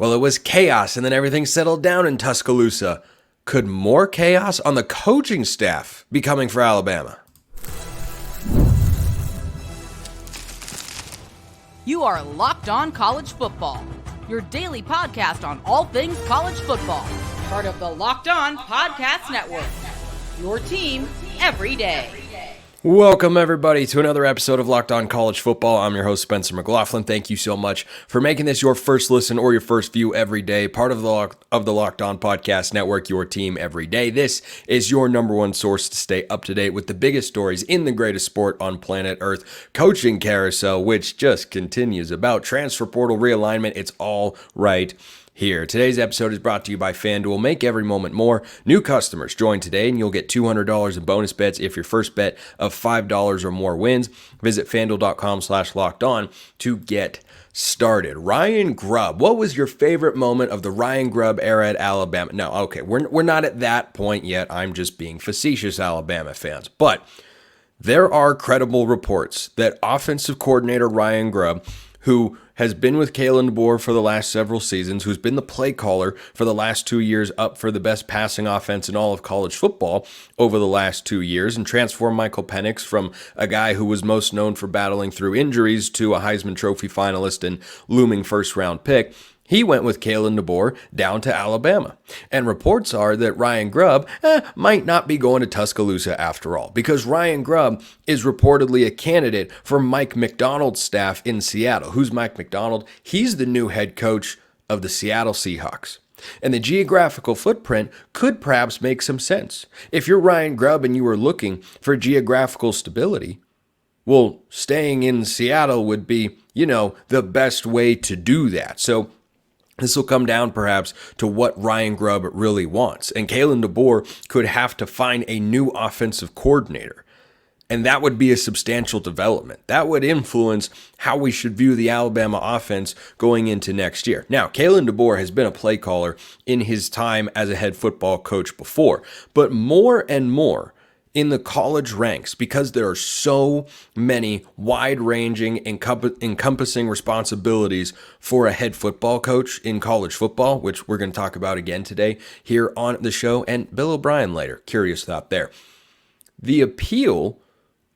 Well, it was chaos, and then everything settled down in Tuscaloosa. Could more chaos on the coaching staff be coming for Alabama? You are Locked On College Football, your daily podcast on all things college football. Part of the Locked On Podcast Network, your team every day. Welcome, everybody, to another episode of Locked On College Football. I'm your host, Spencer McLaughlin. Thank you so much for making this your first listen or your first view every day. Part of the Locked On Podcast Network, your team every day. This is your number one source to stay up to date with the biggest stories in the greatest sport on planet Earth, coaching carousel, which just continues about transfer portal realignment. It's all right here. Today's episode is brought to you by FanDuel. Make every moment more. New customers join today and you'll get $200 in bonus bets if your first bet of $5 or more wins. Visit FanDuel.com/lockedon to get started. Ryan Grubb. What was your favorite moment of the Ryan Grubb era at Alabama? No, okay, we're not at that point yet. I'm just being facetious, Alabama fans. But there are credible reports that offensive coordinator Ryan Grubb, who has been with Kalen DeBoer for the last several seasons, who's been the play caller for the last 2 years, up for the best passing offense in all of college football over the last 2 years, and transformed Michael Penix from a guy who was most known for battling through injuries to a Heisman Trophy finalist and looming first-round pick. He went with Kalen DeBoer down to Alabama. And reports are that Ryan Grubb might not be going to Tuscaloosa after all, because Ryan Grubb is reportedly a candidate for Mike Macdonald's staff in Seattle. Who's Mike Macdonald? He's the new head coach of the Seattle Seahawks. And the geographical footprint could perhaps make some sense. If you're Ryan Grubb and you were looking for geographical stability, well, staying in Seattle would be, the best way to do that. So this will come down perhaps to what Ryan Grubb really wants. And Kalen DeBoer could have to find a new offensive coordinator. And that would be a substantial development. That would influence how we should view the Alabama offense going into next year. Now, Kalen DeBoer has been a play caller in his time as a head football coach before. But more and more in the college ranks, because there are so many wide-ranging, encompassing responsibilities for a head football coach in college football, which we're going to talk about again today here on the show, and Bill O'Brien later. Curious thought there. The appeal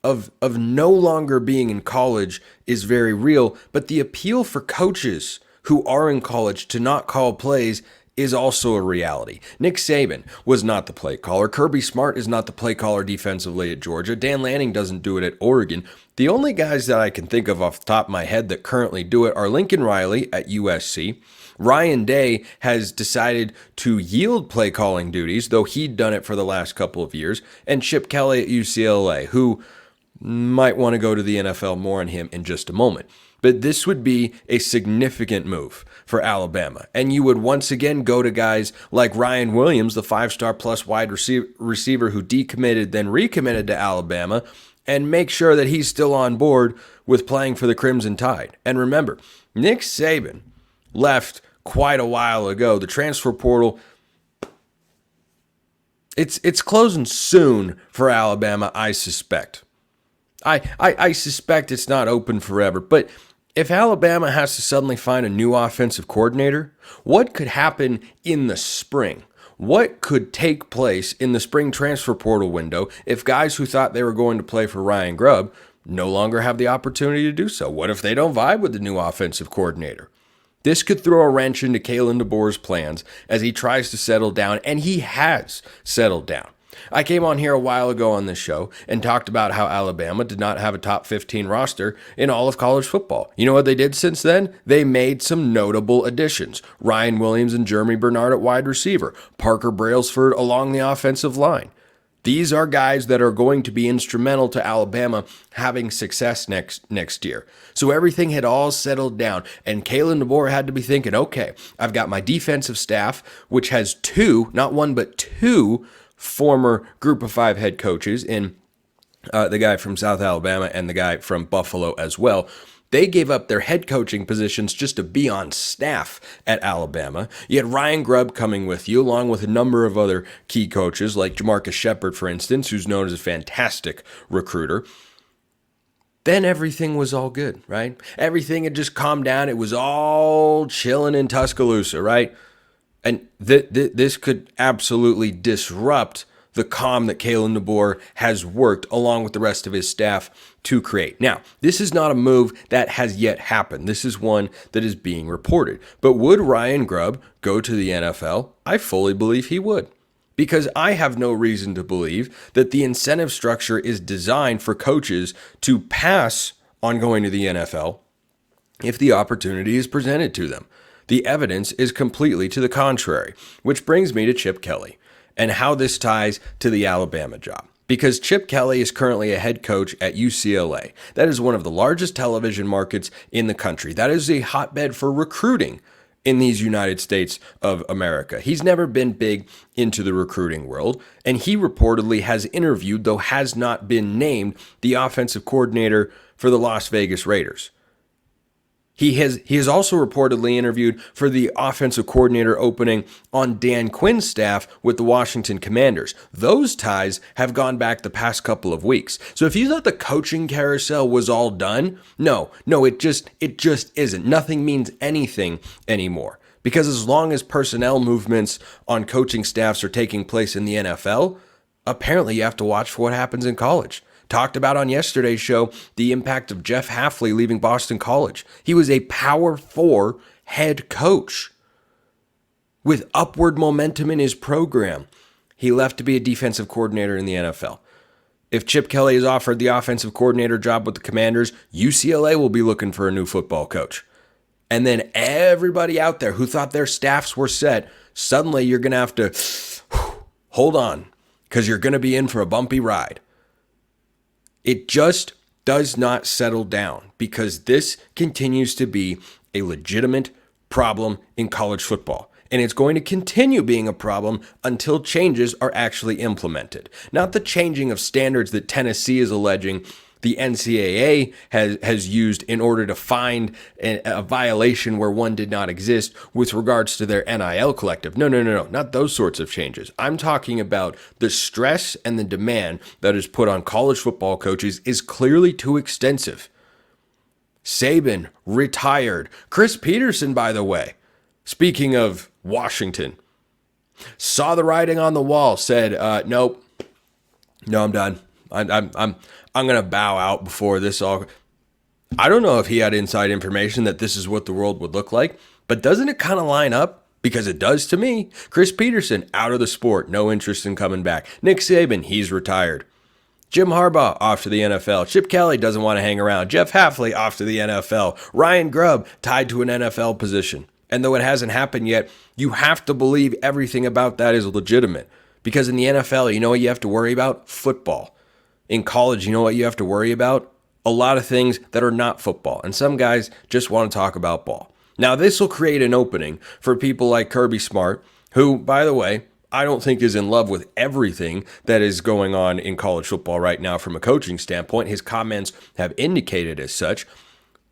of no longer being in college is very real, but the appeal for coaches who are in college to not call plays is also a reality. Nick Saban was not the play caller. Kirby Smart is not the play caller defensively at Georgia. Dan Lanning doesn't do it at Oregon. The only guys that I can think of off the top of my head that currently do it are Lincoln Riley at USC. Ryan Day has decided to yield play calling duties, though he'd done it for the last couple of years. And Chip Kelly at UCLA, who might want to go to the NFL. More on him in just a moment. But this would be a significant move for Alabama. And you would once again go to guys like Ryan Williams, the 5-star plus wide receiver who decommitted, then recommitted to Alabama, and make sure that he's still on board with playing for the Crimson Tide. And remember, Nick Saban left quite a while ago. The transfer portal, it's closing soon for Alabama, I suspect. I suspect it's not open forever, but if Alabama has to suddenly find a new offensive coordinator, what could happen in the spring? What could take place in the spring transfer portal window if guys who thought they were going to play for Ryan Grubb no longer have the opportunity to do so? What if they don't vibe with the new offensive coordinator? This could throw a wrench into Kalen DeBoer's plans as he tries to settle down, and he has settled down. I came on here a while ago on this show and talked about how Alabama did not have a top 15 roster in all of college football. You know what they did since then? They made some notable additions. Ryan Williams and Jeremy Bernard at wide receiver. Parker Brailsford along the offensive line. These are guys that are going to be instrumental to Alabama having success next year. So everything had all settled down, and Kalen DeBoer had to be thinking, okay, I've got my defensive staff, which has two, not one, but two former Group of Five head coaches in the guy from South Alabama and the guy from Buffalo as well. They gave up their head coaching positions just to be on staff at Alabama. You had Ryan Grubb coming with you, along with a number of other key coaches, like Jamarcus Shepard, for instance, who's known as a fantastic recruiter. then everything was all good, right? Everything had just calmed down. It was all chilling in Tuscaloosa, right? And this could absolutely disrupt the calm that Kalen DeBoer has worked along with the rest of his staff to create. Now, this is not a move that has yet happened. This is one that is being reported. But would Ryan Grubb go to the NFL? I fully believe he would, because I have no reason to believe that the incentive structure is designed for coaches to pass on going to the NFL if the opportunity is presented to them. The evidence is completely to the contrary, which brings me to Chip Kelly and how this ties to the Alabama job. Because Chip Kelly is currently a head coach at UCLA. That is one of the largest television markets in the country. That is a hotbed for recruiting in these United States of America. He's never been big into the recruiting world, and he reportedly has interviewed, though has not been named, the offensive coordinator for the Las Vegas Raiders. He has also reportedly interviewed for the offensive coordinator opening on Dan Quinn's staff with the Washington Commanders. Those ties have gone back the past couple of weeks. So if you thought the coaching carousel was all done, no, it just isn't. Nothing means anything anymore. Because as long as personnel movements on coaching staffs are taking place in the NFL, apparently you have to watch for what happens in college. Talked about on yesterday's show the impact of Jeff Hafley leaving Boston College. He was a Power 4 head coach with upward momentum in his program. He left to be a defensive coordinator in the NFL. If Chip Kelly is offered the offensive coordinator job with the Commanders, UCLA will be looking for a new football coach. And then everybody out there who thought their staffs were set, suddenly you're going to have to hold on, because you're going to be in for a bumpy ride. It just does not settle down, because this continues to be a legitimate problem in college football. And it's going to continue being a problem until changes are actually implemented. Not the changing of standards that Tennessee is alleging the NCAA has used in order to find a violation where one did not exist with regards to their NIL collective. No, not those sorts of changes. I'm talking about the stress and the demand that is put on college football coaches is clearly too extensive. Saban retired. Chris Peterson, by the way, speaking of Washington, saw the writing on the wall, said, nope, no, I'm done. I'm going to bow out before this all. I don't know if he had inside information that this is what the world would look like, but doesn't it kind of line up? Because it does to me. Chris Peterson, out of the sport, no interest in coming back. Nick Saban, he's retired. Jim Harbaugh, off to the NFL. Chip Kelly doesn't want to hang around. Jeff Hafley, off to the NFL. Ryan Grubb, tied to an NFL position. And though it hasn't happened yet, you have to believe everything about that is legitimate. Because in the NFL, you know what you have to worry about? Football. In college, you know what you have to worry about? A lot of things that are not football. And some guys just want to talk about ball. Now, this will create an opening for people like Kirby Smart, who, by the way, I don't think is in love with everything that is going on in college football right now from a coaching standpoint. His comments have indicated as such.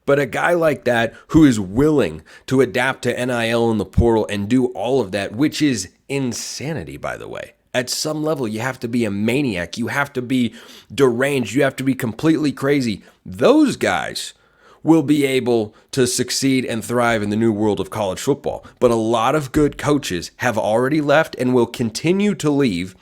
But a guy like that who is willing to adapt to NIL in the portal and do all of that, which is insanity, by the way. At some level, you have to be a maniac. You have to be deranged. You have to be completely crazy. Those guys will be able to succeed and thrive in the new world of college football. But a lot of good coaches have already left and will continue to leave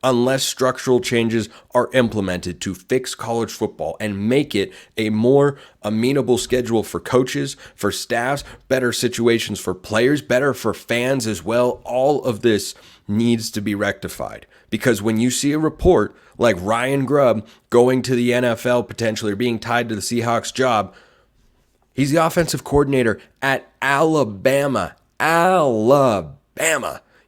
unless structural changes are implemented to fix college football and make it a more amenable schedule for coaches, for staffs, better situations for players, better for fans as well. All of this needs to be rectified, because when you see a report like Ryan Grubb going to the NFL potentially or being tied to the Seahawks job, he's the offensive coordinator at Alabama.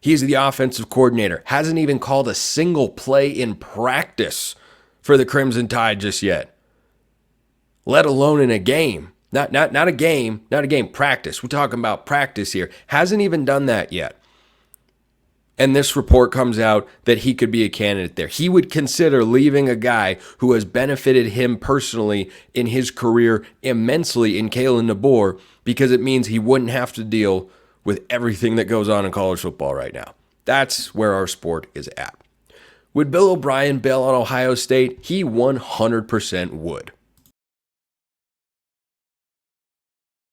He's the offensive coordinator. Hasn't even called a single play in practice for the Crimson Tide just yet, let alone in a game. Not a game, practice. We're talking about practice here. Hasn't even done that yet. And this report comes out that he could be a candidate there. He would consider leaving a guy who has benefited him personally in his career immensely in Kalen DeBoer, because it means he wouldn't have to deal with everything that goes on in college football right now. That's where our sport is at. Would Bill O'Brien bail on Ohio State? He 100% would.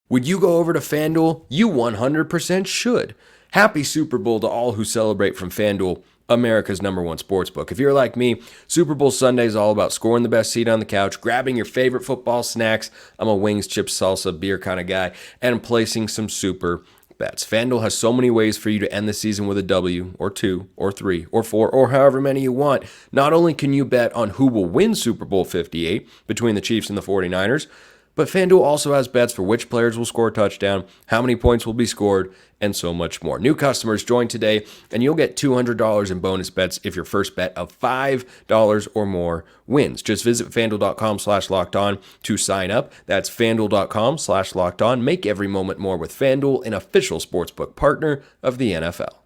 Would you go over to FanDuel? You 100% should. Happy Super Bowl to all who celebrate from FanDuel, America's #1 sportsbook. If you're like me, Super Bowl Sunday is all about scoring the best seat on the couch, grabbing your favorite football snacks. I'm a wings, chips, salsa, beer kind of guy, and placing some super bets. FanDuel has so many ways for you to end the season with a W, or 2, or 3, or 4, or however many you want. Not only can you bet on who will win Super Bowl 58 between the Chiefs and the 49ers, but FanDuel also has bets for which players will score a touchdown, how many points will be scored, and so much more. New customers join today, and you'll get $200 in bonus bets if your first bet of $5 or more wins. Just visit FanDuel.com/lockedon to sign up. That's FanDuel.com/lockedon. Make every moment more with FanDuel, an official sportsbook partner of the NFL.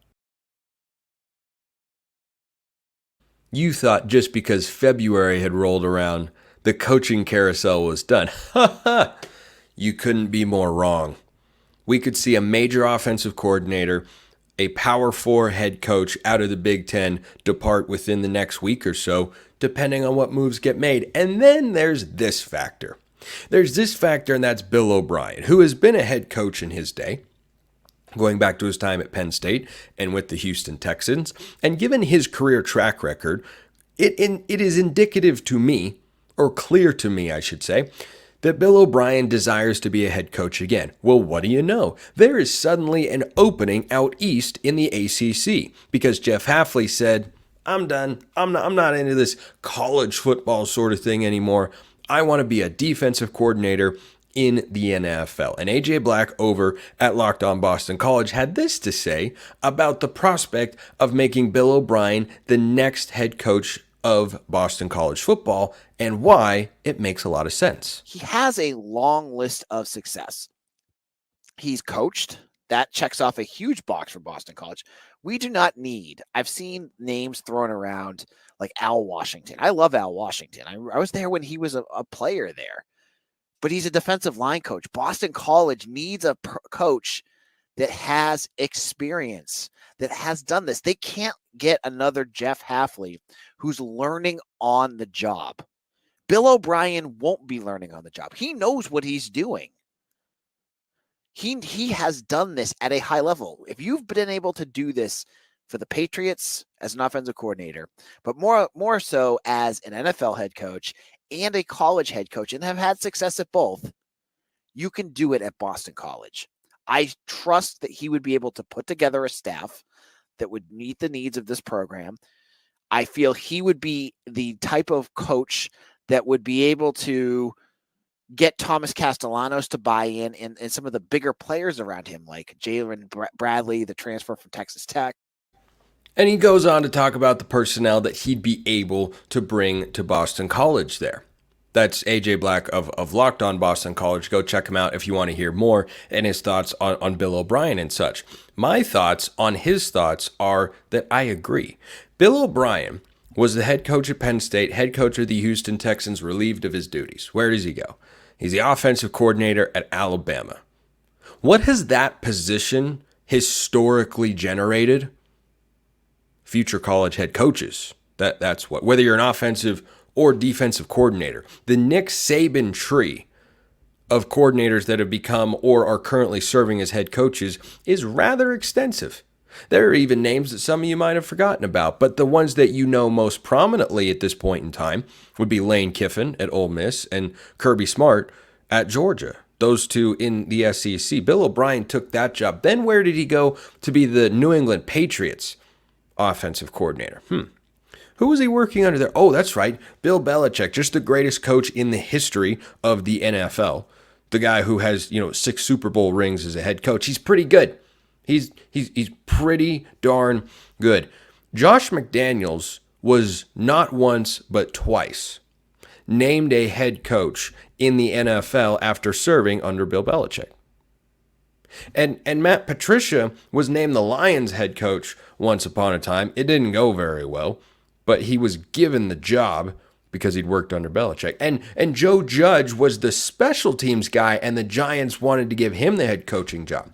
You thought just because February had rolled around, the coaching carousel was done. You couldn't be more wrong. We could see a major offensive coordinator, a Power 4 head coach out of the Big Ten depart within the next week or so, depending on what moves get made. And then there's this factor. And that's Bill O'Brien, who has been a head coach in his day, going back to his time at Penn State and with the Houston Texans. And given his career track record, it is indicative to me, or clear to me, I should say, that Bill O'Brien desires to be a head coach again. Well, what do you know? There is suddenly an opening out east in the ACC because Jeff Hafley said, I'm done. I'm not into this college football sort of thing anymore. I want to be a defensive coordinator in the NFL. And AJ Black over at Locked On Boston College had this to say about the prospect of making Bill O'Brien the next head coach of Boston College football and why it makes a lot of sense. He has a long list of success. He's coached. That checks off a huge box for Boston College. We do not need, I've seen names thrown around like Al Washington. I love Al Washington. I was there when he was a player there, but he's a defensive line coach. Boston College needs a coach that has experience, that has done this. They can't get another Jeff Hafley who's learning on the job. Bill O'Brien won't be learning on the job. He knows what he's doing. He has done this at a high level. If you've been able to do this for the Patriots as an offensive coordinator, but more so as an NFL head coach and a college head coach, and have had success at both, you can do it at Boston College. I trust that he would be able to put together a staff that would meet the needs of this program. I feel he would be the type of coach that would be able to get Thomas Castellanos to buy in and some of the bigger players around him, like Jalen Bradley, the transfer from Texas Tech. And he goes on to talk about the personnel that he'd be able to bring to Boston College there. That's AJ Black of Locked On Boston College. Go check him out if you want to hear more and his thoughts on Bill O'Brien and such. My thoughts on his thoughts are that I agree. Bill O'Brien was the head coach at Penn State, head coach of the Houston Texans, relieved of his duties. Where does he go? He's the offensive coordinator at Alabama. What has that position historically generated? Future college head coaches. That's what, whether you're an offensive or defensive coordinator. The Nick Saban tree of coordinators that have become or are currently serving as head coaches is rather extensive. There are even names that some of you might have forgotten about, but the ones that you know most prominently at this point in time would be Lane Kiffin at Ole Miss and Kirby Smart at Georgia. Those two in the SEC. Bill O'Brien took that job. Then where did he go to be the New England Patriots offensive coordinator? Who was he working under there? Oh, that's right. Bill Belichick, just the greatest coach in the history of the NFL. The guy who has, 6 Super Bowl rings as a head coach. He's pretty good. He's pretty darn good. Josh McDaniels was not once but twice named a head coach in the NFL after serving under Bill Belichick. And Matt Patricia was named the Lions head coach once upon a time. It didn't go very well, but he was given the job because he'd worked under Belichick. And Joe Judge was the special teams guy, and the Giants wanted to give him the head coaching job.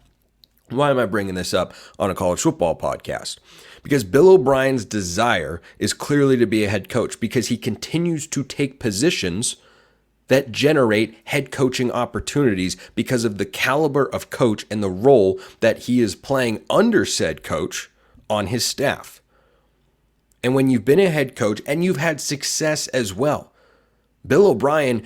Why am I bringing this up on a college football podcast? Because Bill O'Brien's desire is clearly to be a head coach because he continues to take positions that generate head coaching opportunities because of the caliber of coach and the role that he is playing under said coach on his staff. And when you've been a head coach and you've had success as well, Bill O'Brien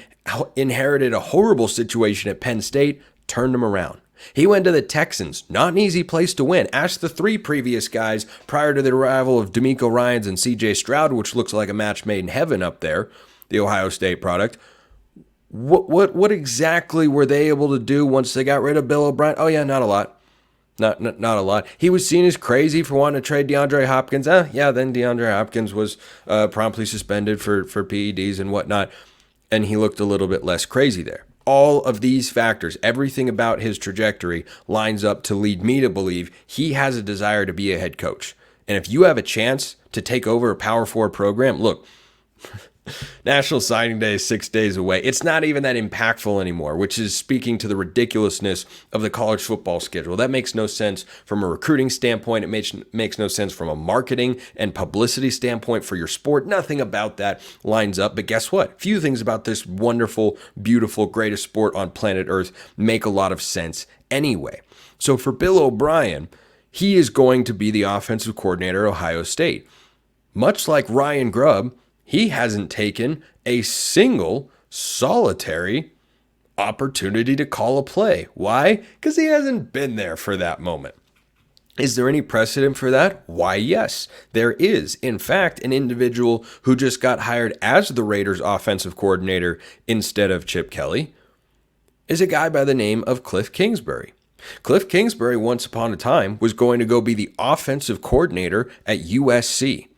inherited a horrible situation at Penn State, turned him around. He went to the Texans, not an easy place to win. Ask the three previous guys prior to the arrival of DeMeco Ryans and CJ Stroud, which looks like a match made in heaven up there, the Ohio State product. What exactly were they able to do once they got rid of Bill O'Brien? Oh yeah, not a lot. Not a lot. He was seen as crazy for wanting to trade DeAndre Hopkins. Then DeAndre Hopkins was promptly suspended for PEDs and whatnot, and he looked a little bit less crazy there. All of these factors, everything about his trajectory lines up to lead me to believe he has a desire to be a head coach. And if you have a chance to take over a Power 4 program, look, National Signing Day is 6 days away. It's not even that impactful anymore, which is speaking to the ridiculousness of the college football schedule. That makes no sense from a recruiting standpoint. It makes no sense from a marketing and publicity standpoint for your sport. Nothing about that lines up. But guess what? Few things about this wonderful, beautiful, greatest sport on planet Earth make a lot of sense anyway. So for Bill O'Brien, he is going to be the offensive coordinator at Ohio State. Much like Ryan Grubb, he hasn't taken a single solitary opportunity to call a play. Why? Because he hasn't been there for that moment. Is there any precedent for that? Why, yes, there is. In fact, an individual who just got hired as the Raiders offensive coordinator instead of Chip Kelly is a guy by the name of Cliff Kingsbury. Cliff Kingsbury, once upon a time, was going to go be the offensive coordinator at USC.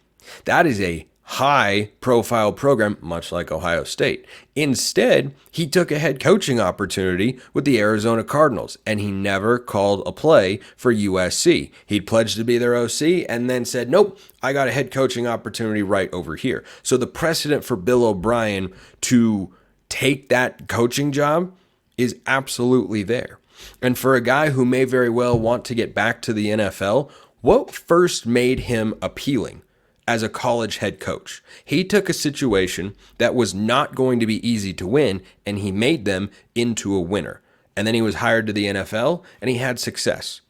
That is a high-profile program, much like Ohio State. Instead, he took a head coaching opportunity with the Arizona Cardinals, and he never called a play for USC. He'd pledged to be their OC and then said, nope, I got a head coaching opportunity right over here. So the precedent for Bill O'Brien to take that coaching job is absolutely there. And for a guy who may very well want to get back to the NFL, what first made him appealing as a college head coach? He took a situation that was not going to be easy to win, and he made them into a winner. And then he was hired to the NFL, and he had success.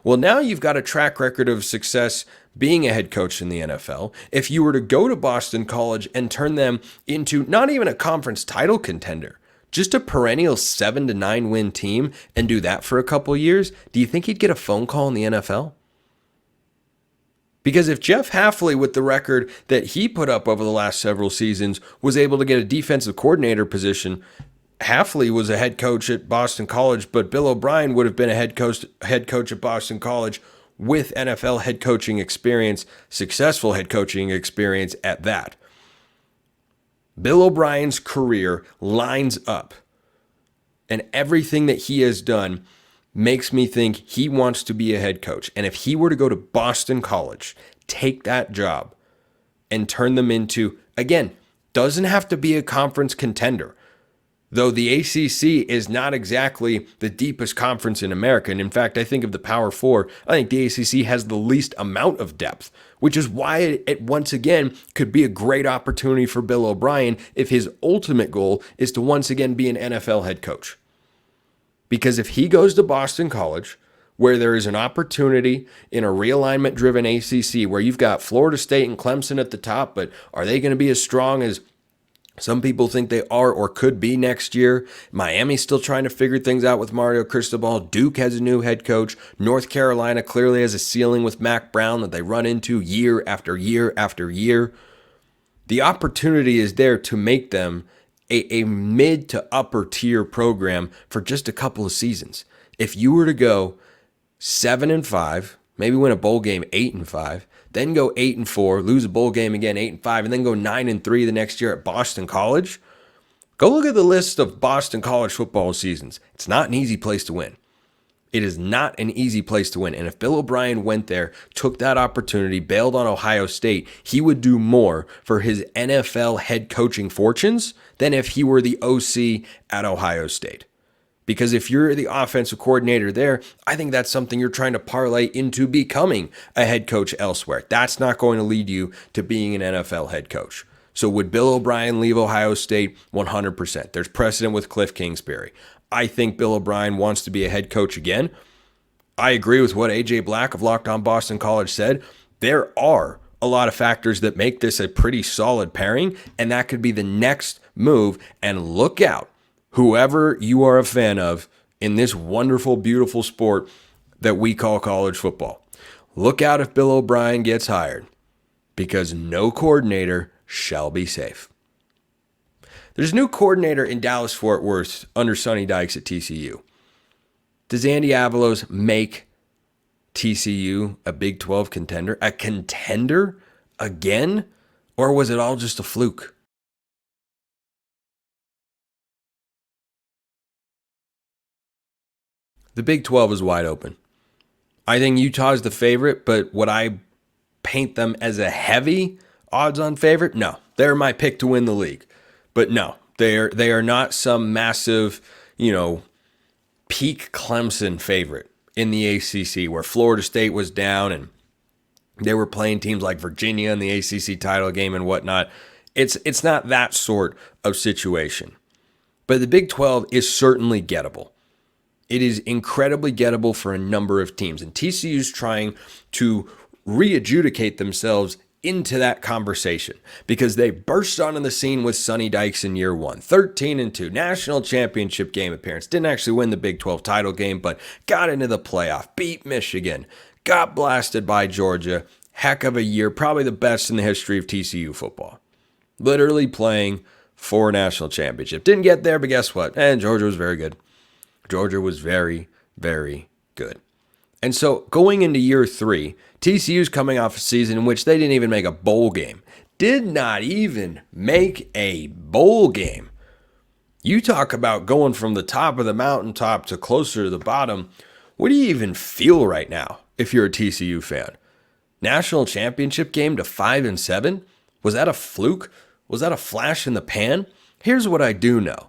Well, now you've got a track record of success being a head coach in the NFL. If you were to go to Boston College and turn them into not even a conference title contender, just a perennial 7-9 win team, and do that for a couple years, do you think he'd get a phone call in the NFL? Because if Jeff Hafley, with the record that he put up over the last several seasons, was able to get a defensive coordinator position, Hafley was a head coach at Boston College, but Bill O'Brien would have been a head coach at Boston College with NFL head coaching experience, successful head coaching experience at that. Bill O'Brien's career lines up, and everything that he has done makes me think he wants to be a head coach. And if he were to go to Boston College, take that job, and turn them into, again, doesn't have to be a conference contender, though the ACC is not exactly the deepest conference in America. And in fact, I think of the Power Four, I think the ACC has the least amount of depth, which is why it once again could be a great opportunity for Bill O'Brien if his ultimate goal is to once again be an NFL head coach. Because if he goes to Boston College, where there is an opportunity in a realignment-driven ACC, where you've got Florida State and Clemson at the top, but are they going to be as strong as some people think they are or could be next year? Miami's still trying to figure things out with Mario Cristobal. Duke has a new head coach. North Carolina clearly has a ceiling with Mac Brown that they run into year after year after year. The opportunity is there to make them a mid to upper tier program for just a couple of seasons. If you were to go 7-5, maybe win a bowl game 8-5, then go 8-4, lose a bowl game again 8-5, and then go 9-3 the next year at Boston College, go look at the list of Boston College football seasons. It's not an easy place to win. It is not an easy place to win. And if Bill O'Brien went there, took that opportunity, bailed on Ohio State, he would do more for his NFL head coaching fortunes than if he were the OC at Ohio State. Because if you're the offensive coordinator there, I think that's something you're trying to parlay into becoming a head coach elsewhere. That's not going to lead you to being an NFL head coach. So would Bill O'Brien leave Ohio State? 100%. There's precedent with Cliff Kingsbury. I think Bill O'Brien wants to be a head coach again. I agree with what AJ Black of Locked On Boston College said. There are a lot of factors that make this a pretty solid pairing, and that could be the next move. And look out, whoever you are a fan of in this wonderful, beautiful sport that we call college football. Look out if Bill O'Brien gets hired, because no coordinator shall be safe. There's a new coordinator in Dallas-Fort Worth under Sonny Dykes at TCU. Does Andy Avalos make TCU a Big 12 contender? A contender again? Or was it all just a fluke? The Big 12 is wide open. I think Utah's the favorite, but would I paint them as a heavy odds-on favorite? No. They're my pick to win the league. But no, they are not some massive, peak Clemson favorite in the ACC where Florida State was down and they were playing teams like Virginia in the ACC title game and whatnot. It's not that sort of situation. But the Big 12 is certainly gettable. It is incredibly gettable for a number of teams. And TCU's trying to re-adjudicate themselves into that conversation because they burst onto the scene with Sonny Dykes in year one. 13-2, national championship game appearance. Didn't actually win the Big 12 title game, but got into the playoff, beat Michigan, got blasted by Georgia. Heck of a year, probably the best in the history of TCU football. Literally playing for a national championship. Didn't get there, but guess what? And Georgia was very good. Georgia was very, very good. And so going into year three, TCU's coming off a season in which they didn't even make a bowl game. Did not even make a bowl game. You talk about going from the top of the mountaintop to closer to the bottom. What do you even feel right now if you're a TCU fan? National championship game to 5-7? Was that a fluke? Was that a flash in the pan? Here's what I do know.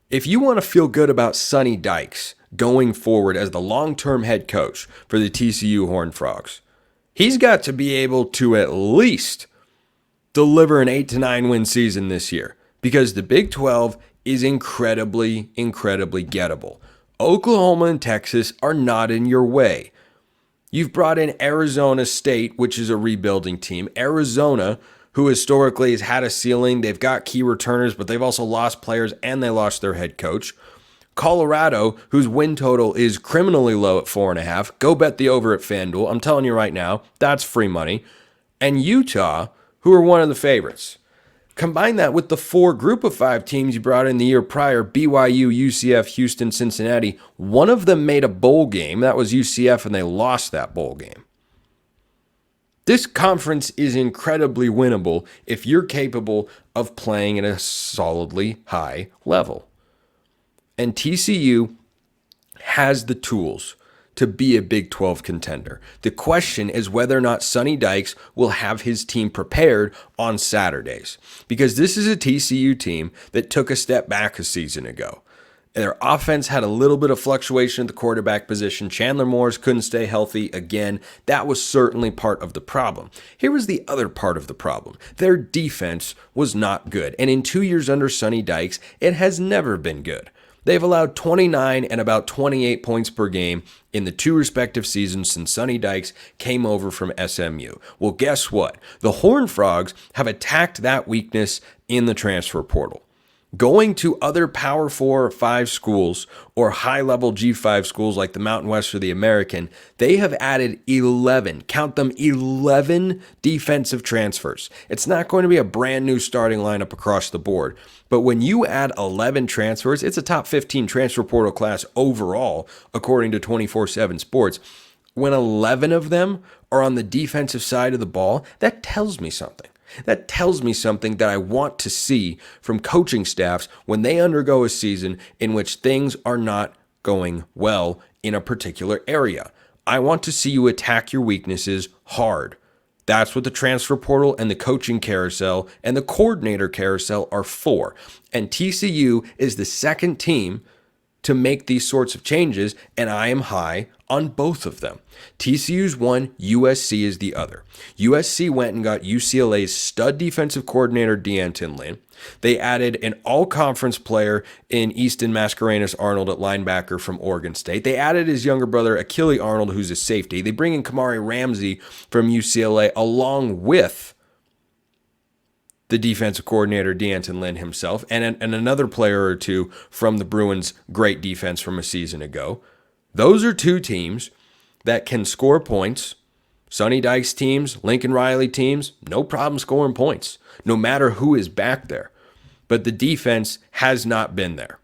If you want to feel good about Sonny Dykes going forward as the long-term head coach for the TCU Horned Frogs, he's got to be able to at least deliver an 8-9 win season this year because the Big 12 is incredibly, incredibly gettable. Oklahoma and Texas are not in your way. You've brought in Arizona State, which is a rebuilding team. Arizona, who historically has had a ceiling. They've got key returners, but they've also lost players and they lost their head coach. Colorado, whose win total is criminally low at 4.5. Go bet the over at FanDuel. I'm telling you right now, that's free money. And Utah, who are one of the favorites. Combine that with the 4 group of 5 teams you brought in the year prior, BYU, UCF, Houston, Cincinnati. One of them made a bowl game. That was UCF, and they lost that bowl game. This conference is incredibly winnable if you're capable of playing at a solidly high level. And TCU has the tools to be a Big 12 contender. The question is whether or not Sonny Dykes will have his team prepared on Saturdays. Because this is a TCU team that took a step back a season ago. Their offense had a little bit of fluctuation at the quarterback position. Chandler Morris couldn't stay healthy again. That was certainly part of the problem. Here was the other part of the problem. Their defense was not good. And in 2 years under Sonny Dykes, it has never been good. They've allowed 29 and about 28 points per game in the 2 respective seasons since Sonny Dykes came over from SMU. Well, guess what? The Horned Frogs have attacked that weakness in the transfer portal. Going to other Power 4 or 5 schools or high-level G5 schools like the Mountain West or the American, they have added 11, count them 11 defensive transfers. It's not going to be a brand new starting lineup across the board, but when you add 11 transfers, it's a top 15 transfer portal class overall, according to 24/7 Sports. When 11 of them are on the defensive side of the ball, that tells me something. That tells me something that I want to see from coaching staffs when they undergo a season in which things are not going well in a particular area. I want to see you attack your weaknesses hard. That's what the transfer portal and the coaching carousel and the coordinator carousel are for. And TCU is the second team to make these sorts of changes, and I am high on both of them. TCU's one, USC is the other. USC went and got UCLA's stud defensive coordinator, D'Anton Lynn. They added an all-conference player in Easton Mascarenas Arnold at linebacker from Oregon State. They added his younger brother, Achille Arnold, who's a safety. They bring in Kamari Ramsey from UCLA along with the defensive coordinator, D'Anton Lynn himself, and another player or two from the Bruins' great defense from a season ago. Those are two teams that can score points. Sonny Dykes teams, Lincoln Riley teams, no problem scoring points, no matter who is back there. But the defense has not been there.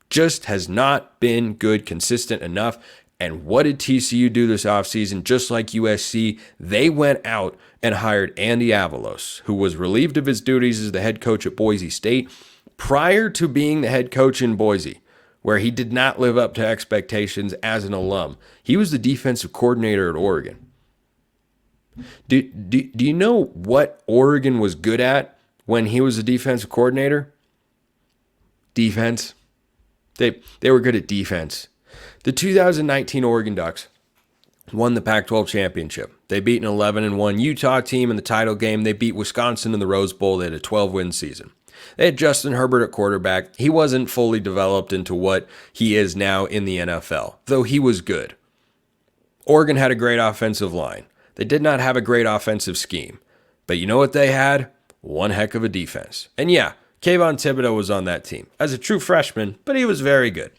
Just has not been good, consistent enough. And what did TCU do this offseason? Just like USC, they went out and hired Andy Avalos, who was relieved of his duties as the head coach at Boise State prior to being the head coach in Boise, where he did not live up to expectations as an alum. He was the defensive coordinator at Oregon. Do you know what Oregon was good at when he was a defensive coordinator? Defense. They were good at defense. The 2019 Oregon Ducks won the Pac-12 championship. They beat an 11-1 Utah team in the title game. They beat Wisconsin in the Rose Bowl. They had a 12-win season. They had Justin Herbert at quarterback. He wasn't fully developed into what he is now in the NFL, though he was good. Oregon had a great offensive line. They did not have a great offensive scheme. But you know what they had? One heck of a defense. And yeah, Kayvon Thibodeau was on that team as a true freshman, but he was very good.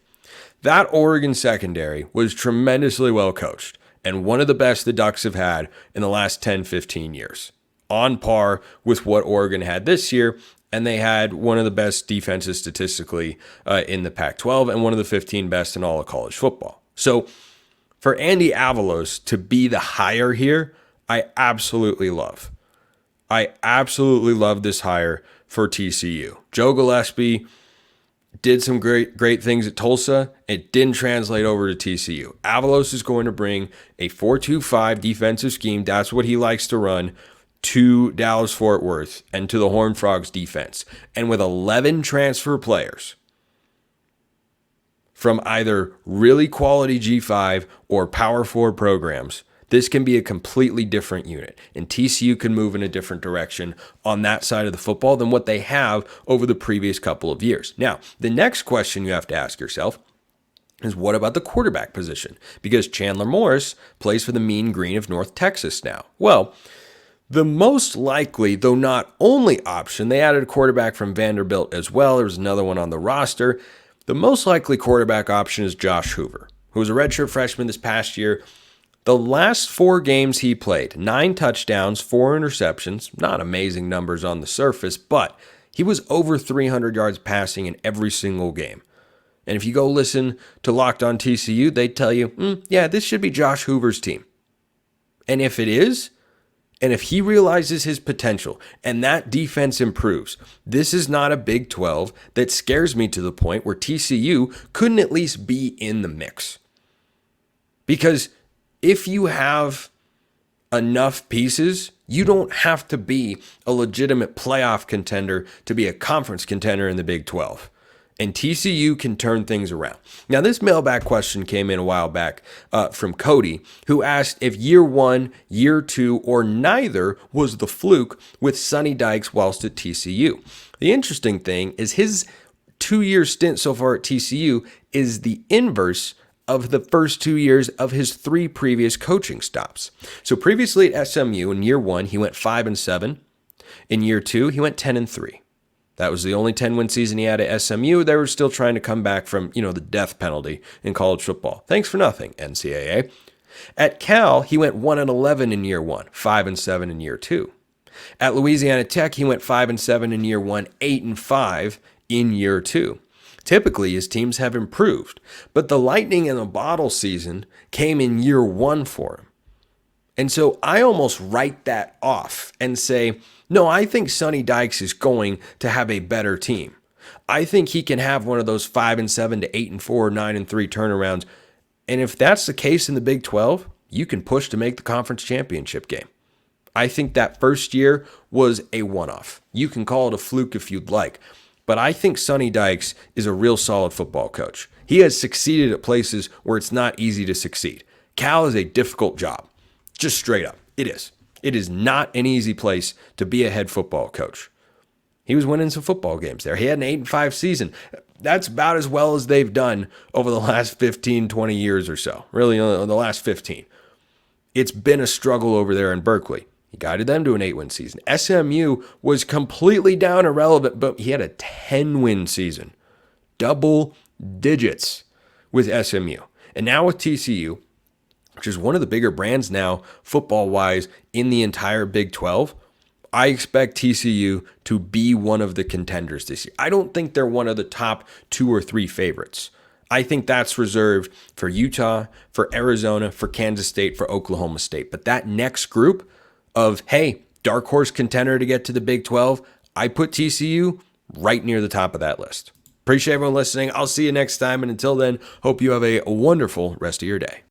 That Oregon secondary was tremendously well coached and one of the best the Ducks have had in the last 10, 15 years. On par with what Oregon had this year, and they had one of the best defenses statistically in the Pac-12 and one of the 15 best in all of college football. So for Andy Avalos to be the hire here, I absolutely love. I absolutely love this hire for TCU. Joe Gillespie did some great things at Tulsa. It didn't translate over to TCU. Avalos is going to bring a 4-2-5 defensive scheme. That's what he likes to run to Dallas-Fort Worth and to the Horned Frogs defense. And with 11 transfer players from either really quality G5 or Power 4 programs, this can be a completely different unit, and TCU can move in a different direction on that side of the football than what they have over the previous couple of years. Now, the next question you have to ask yourself is, what about the quarterback position? Because Chandler Morris plays for the Mean Green of North Texas now. Well, the most likely, though not only option, they added a quarterback from Vanderbilt as well. There was another one on the roster. The most likely quarterback option is Josh Hoover, who was a redshirt freshman this past year. The last 4 games he played, 9 touchdowns, 4 interceptions, not amazing numbers on the surface, but he was over 300 yards passing in every single game. And if you go listen to Locked On TCU, they tell you, yeah, this should be Josh Hoover's team. And if it is, and if he realizes his potential and that defense improves, this is not a Big 12 that scares me to the point where TCU couldn't at least be in the mix. Because if you have enough pieces, you don't have to be a legitimate playoff contender to be a conference contender in the Big 12. And TCU can turn things around. Now, this mailbag question came in a while back from Cody, who asked if year 1, year 2, or neither was the fluke with Sonny Dykes whilst at TCU. The interesting thing is his 2-year stint so far at TCU is the inverse of the first 2 years of his 3 previous coaching stops. So previously at SMU in year 1, he went 5-7. In year 2, he went 10-3. That was the only 10-win season he had at SMU. They were still trying to come back from, the death penalty in college football. Thanks for nothing, NCAA. At Cal, he went 1-11 in year 1, 5-7 in year 2. At Louisiana Tech, he went 5-7 in year 1, 8-5 in year 2. Typically, his teams have improved, but the lightning in the bottle season came in year 1 for him. And so I almost write that off and say, no, I think Sonny Dykes is going to have a better team. I think he can have one of those 5-7 to 8-4, 9-3 turnarounds. And if that's the case in the Big 12, you can push to make the conference championship game. I think that first year was a one-off. You can call it a fluke if you'd like. But I think Sonny Dykes is a real solid football coach. He has succeeded at places where it's not easy to succeed. Cal is a difficult job. Just straight up. It is. It is not an easy place to be a head football coach. He was winning some football games there. He had an 8-5 season. That's about as well as they've done over the last 15, 20 years or so. Really, the last 15. It's been a struggle over there in Berkeley. He guided them to an 8-win season. SMU was completely down, irrelevant, but he had a 10-win season. Double digits with SMU. And now with TCU, which is one of the bigger brands now, football-wise, in the entire Big 12, I expect TCU to be one of the contenders this year. I don't think they're one of the top 2 or 3 favorites. I think that's reserved for Utah, for Arizona, for Kansas State, for Oklahoma State. But that next group of, hey, dark horse contender to get to the Big 12, I put TCU right near the top of that list. Appreciate everyone listening. I'll see you next time. And until then, hope you have a wonderful rest of your day.